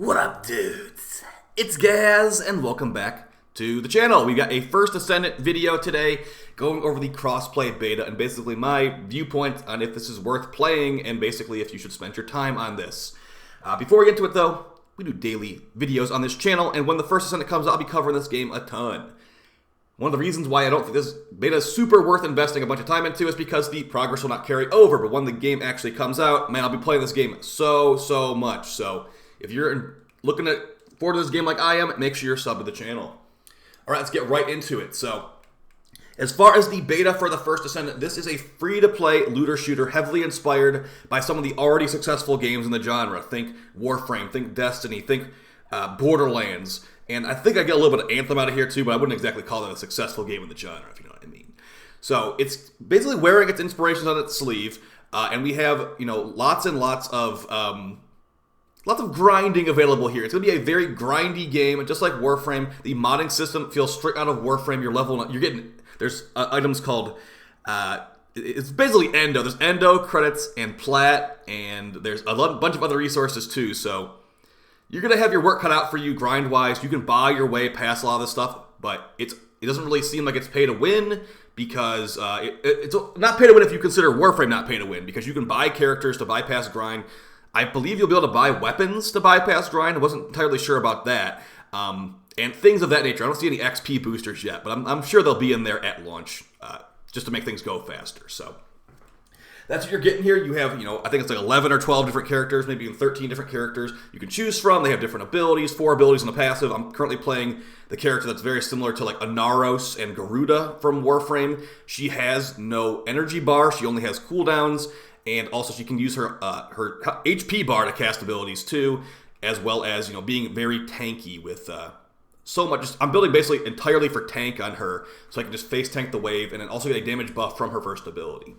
What up, dudes? It's Gaz, and welcome back to the channel. We got a first Descendant video today going over the Crossplay beta and basically my viewpoint on if this is worth playing and basically if you should spend your time on this. Before we get into it though, we do daily videos on this channel, and when the first Descendant comes out, I'll be covering this game a ton. One of the reasons why I don't think this beta is super worth investing a bunch of time into is because the progress will not carry over, but when the game actually comes out, man, I'll be playing this game so much. So if you're looking forward to this game like I am, make sure you're subbed to the channel. All right, let's get right into it. So as far as the beta for the first Descendant, this is a free-to-play looter shooter heavily inspired by some of the already successful games in the genre. Think Warframe, think Destiny, think Borderlands. And I think I get a little bit of Anthem out of here too, but I wouldn't exactly call that a successful game in the genre, if you know what I mean. So it's basically wearing its inspirations on its sleeve, and we have, lots and lots of grinding available here. It's going to be a very grindy game, and just like Warframe, the modding system feels straight out of Warframe. There's items called, it's basically Endo. There's Endo, credits, and Plat, and there's a bunch of other resources too, so you're going to have your work cut out for you grind-wise. You can buy your way past a lot of this stuff, but it doesn't really seem like it's pay to win because it's not pay to win if you consider Warframe not pay to win, because you can buy characters to bypass grind. I believe you'll be able to buy weapons to bypass grind. I wasn't entirely sure about that. And things of that nature. I don't see any XP boosters yet, but I'm sure they'll be in there at launch just to make things go faster. So that's what you're getting here. You have, I think it's like 11 or 12 different characters, maybe even 13 different characters you can choose from. They have different abilities, 4 abilities in the passive. I'm currently playing the character that's very similar to like Inaros and Garuda from Warframe. She has no energy bar. She only has cooldowns, and also she can use her HP bar to cast abilities too, as well as, being very tanky with so much. I'm building basically entirely for tank on her, so I can just face tank the wave and then also get a damage buff from her first ability.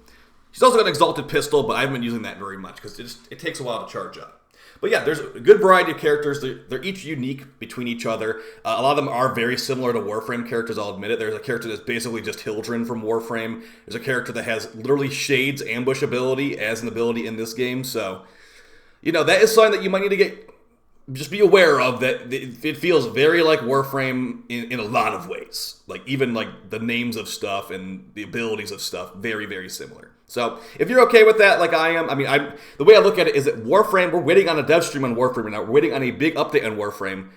She's also got an Exalted Pistol, but I haven't been using that very much because it takes a while to charge up. But yeah, there's a good variety of characters. They're each unique between each other. A lot of them are very similar to Warframe characters, I'll admit it. There's a character that's basically just Hildren from Warframe. There's a character that has literally Shade's ambush ability as an ability in this game. So, that is something that you might need to just be aware of, that it feels very like Warframe in a lot of ways. Like, even like the names of stuff and the abilities of stuff, very, very similar. So, if you're okay with that, like I am, the way I look at it is that Warframe, we're waiting on a dev stream on Warframe right now. We're waiting on a big update on Warframe.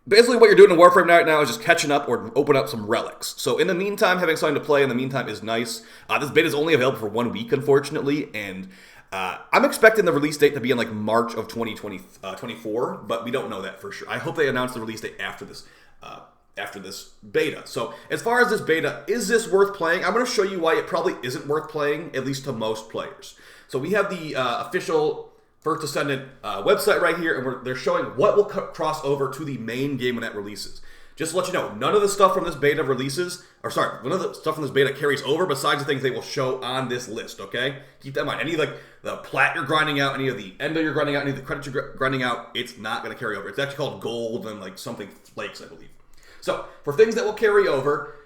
Basically, what you're doing in Warframe right now is just catching up or open up some relics. So, in the meantime, having something to play in the meantime is nice. This beta is only available for 1 week, unfortunately, and I'm expecting the release date to be in like March of 2024, but we don't know that for sure. I hope they announce the release date after this beta. So as far as this beta, is this worth playing? I'm going to show you why it probably isn't worth playing, at least to most players. So we have the official First Descendant website right here, and they're showing what will cross over to the main game when that releases. Just to let you know, none of the stuff from this beta none of the stuff from this beta carries over besides the things they will show on this list, okay? Keep that in mind. Any of the plat you're grinding out, any of the endo you're grinding out, any of the credits you're grinding out, it's not going to carry over. It's actually called gold and like something flakes, I believe. So, for things that will carry over,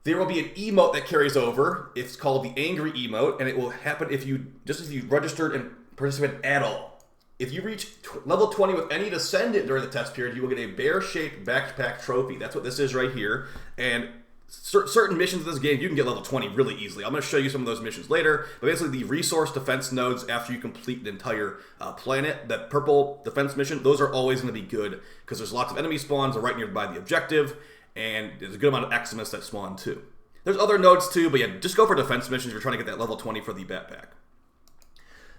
there will be an emote that carries over. It's called the Angry Emote, and it will happen if you registered and participated at all. If you reach level 20 with any Descendant during the test period, you will get a bear-shaped backpack trophy. That's what this is right here. And certain missions in this game, you can get level 20 really easily. I'm going to show you some of those missions later. But basically, the resource defense nodes after you complete an entire planet, that purple defense mission, those are always going to be good because there's lots of enemy spawns right nearby the objective, and there's a good amount of Eximus that spawn too. There's other nodes too, but yeah, just go for defense missions if you're trying to get that level 20 for the backpack.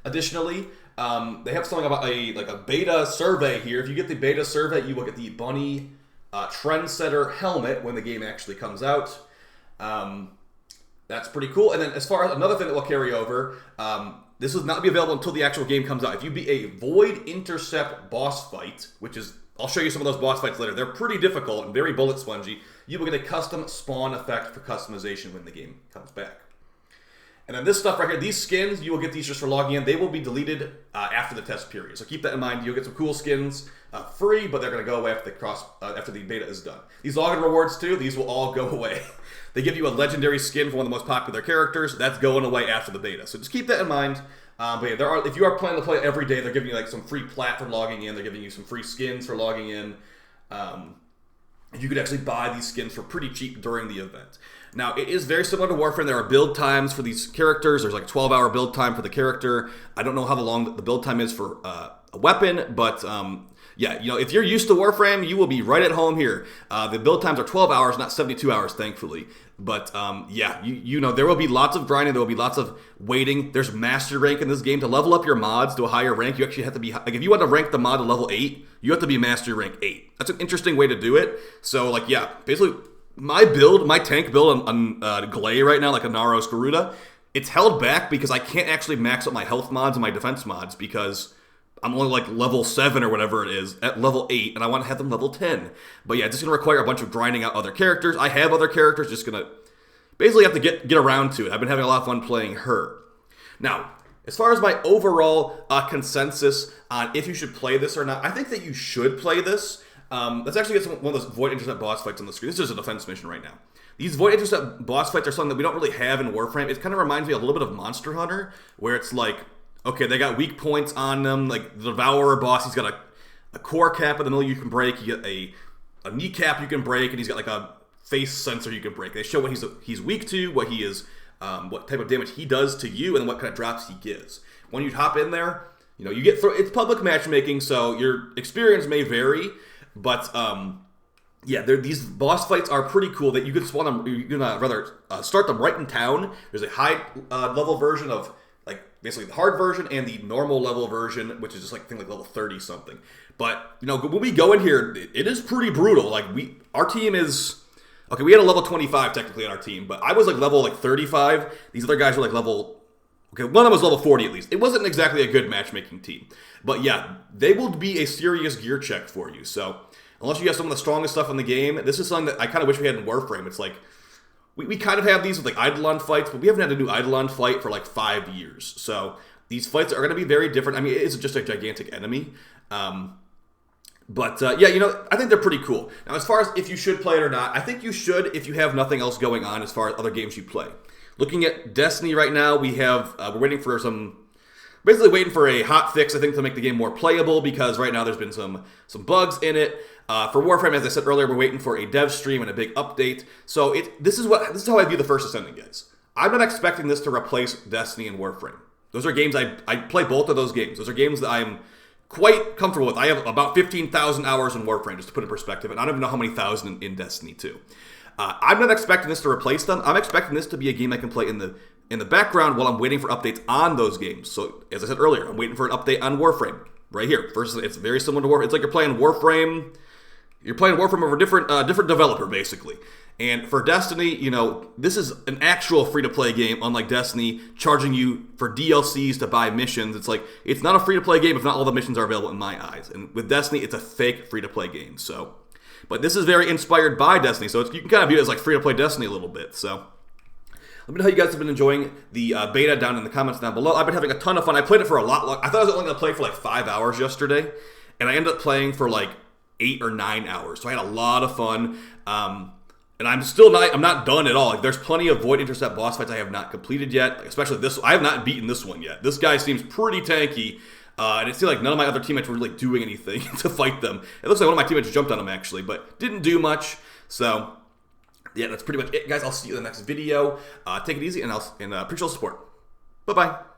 Additionally, they have something about a beta survey here. If you get the beta survey, you will get the Bunny Trendsetter helmet when the game actually comes out. That's pretty cool. And then as far as another thing that will carry over, this will not be available until the actual game comes out. If you beat a Void Intercept boss fight, which is, I'll show you some of those boss fights later. They're pretty difficult and very bullet spongy. You will get a custom spawn effect for customization when the game comes back. And then this stuff right here, these skins, you will get these just for logging in. They will be deleted after the test period. So keep that in mind. You'll get some cool skins free, but they're going to go away after the beta is done. These login rewards too, these will all go away. They give you a legendary skin for one of the most popular characters. That's going away after the beta. So just keep that in mind. But yeah, if you are planning to play every day, they're giving you like some free plat for logging in. They're giving you some free skins for logging in. You could actually buy these skins for pretty cheap during the event. Now, it is very similar to Warframe. There are build times for these characters. There's like a 12-hour build time for the character. I don't know how long the build time is for a weapon, but yeah, if you're used to Warframe, you will be right at home here. The build times are 12 hours, not 72 hours, thankfully. But yeah, there will be lots of grinding. There will be lots of waiting. There's master rank in this game. To level up your mods to a higher rank, you actually have to be, like, if you want to rank the mod to level 8, you have to be master rank 8. That's an interesting way to do it. So, like, yeah, basically, my tank build on Glay right now, like a Naros Garuda, it's held back because I can't actually max up my health mods and my defense mods because I'm only like level 7 or whatever it is at level 8, and I want to have them level 10. But yeah, it's just going to require a bunch of grinding out other characters. I have other characters, just going to basically have to get around to it. I've been having a lot of fun playing her. Now, as far as my overall consensus on if you should play this or not, I think that you should play this. Let's actually get one of those Void Intercept boss fights on the screen. This is a defense mission right now. These Void Intercept boss fights are something that we don't really have in Warframe. It kind of reminds me a little bit of Monster Hunter, where it's like, okay, they got weak points on them. Like the Devourer boss, he's got a core cap in the middle you can break. You get a kneecap you can break, and he's got like a face sensor you can break. They show what he's weak to, what he is, what type of damage he does to you, and what kind of drops he gives. When you hop in there, you get it's public matchmaking, so your experience may vary, but yeah, these boss fights are pretty cool. That you can spawn them. You can rather start them right in town. There's a high level version of, like, basically the hard version and the normal level version, which is just like, I think, like level 30 something. But when we go in here, it is pretty brutal. Like, our team is okay. We had a level 25 technically on our team, but I was like level 35. These other guys were like level. Okay, one of them was level 40 at least. It wasn't exactly a good matchmaking team, but yeah, they will be a serious gear check for you. So unless you have some of the strongest stuff in the game, this is something that I kind of wish we had in Warframe. It's like, we kind of have these with like Eidolon fights, but we haven't had a new Eidolon fight for like 5 years. So these fights are going to be very different. I mean, it is just a gigantic enemy. But yeah, I think they're pretty cool. Now, as far as if you should play it or not, I think you should if you have nothing else going on as far as other games you play. Looking at Destiny right now, we're waiting for basically waiting for a hot fix, I think, to make the game more playable, because right now there's been some bugs in it. For Warframe, as I said earlier, we're waiting for a dev stream and a big update. So this is how I view the First Ascendant, guys. I'm not expecting this to replace Destiny and Warframe. Those are games I play both of those games. Those are games that I'm quite comfortable with. I have about 15,000 hours in Warframe, just to put it in perspective, and I don't even know how many thousand in Destiny 2. I'm not expecting this to replace them. I'm expecting this to be a game I can play in the background while I'm waiting for updates on those games. So, as I said earlier, I'm waiting for an update on Warframe right here. First, it's very similar to Warframe. It's like you're playing Warframe. You're playing Warframe over a different developer, basically. And for Destiny, this is an actual free-to-play game, unlike Destiny, charging you for DLCs to buy missions. It's like, it's not a free-to-play game if not all the missions are available in my eyes. And with Destiny, it's a fake free-to-play game. So, but this is very inspired by Destiny, so you can kind of view it as like free-to-play Destiny a little bit. So, let me know how you guys have been enjoying the beta down in the comments down below. I've been having a ton of fun. I played it for a lot longer. I thought I was only going to play for like 5 hours yesterday, and I ended up playing for like 8 or 9 hours. So I had a lot of fun. And I'm not done at all. Like, there's plenty of Void Intercept boss fights I have not completed yet, especially this. I have not beaten this one yet. This guy seems pretty tanky, and it seemed like none of my other teammates were really doing anything to fight them. It looks like one of my teammates jumped on him, actually, but didn't do much. So, yeah, that's pretty much it, guys. I'll see you in the next video. Take it easy, and appreciate all the support. Bye-bye.